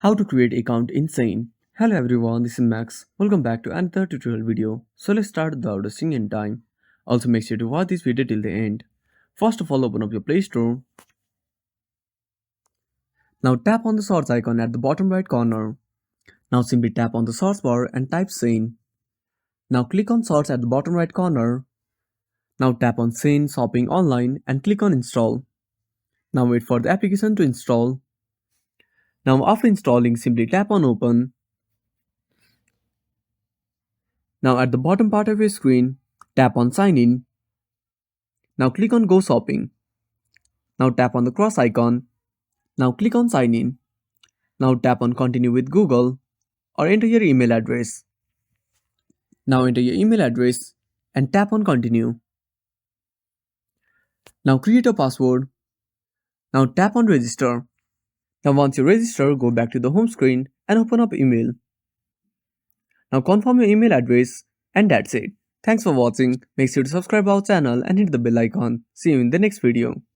How to create account in Shein. Hello everyone, this is Max. Welcome back to another tutorial video. So let's start without wasting any time. Also make sure to watch this video till the end. First of all, open up your Play Store. Now tap on the search icon at the bottom right corner. Now simply tap on the search bar and type Shein. Now click on search at the bottom right corner. Now tap on Shein shopping online and click on install. Now wait for the application to install. Now after installing, simply tap on open. Now at the bottom part of your screen, tap on sign in. Now click on go shopping. Now tap on the cross icon. Now click on sign in. Now tap on continue with Google or enter your email address. Now enter your email address and tap on continue. Now create a password. Now tap on register. Now once you register, go back to the home screen and open up email. Now confirm your email address and that's it. Thanks for watching. Make sure to subscribe our channel and hit the bell icon. See you in the next video.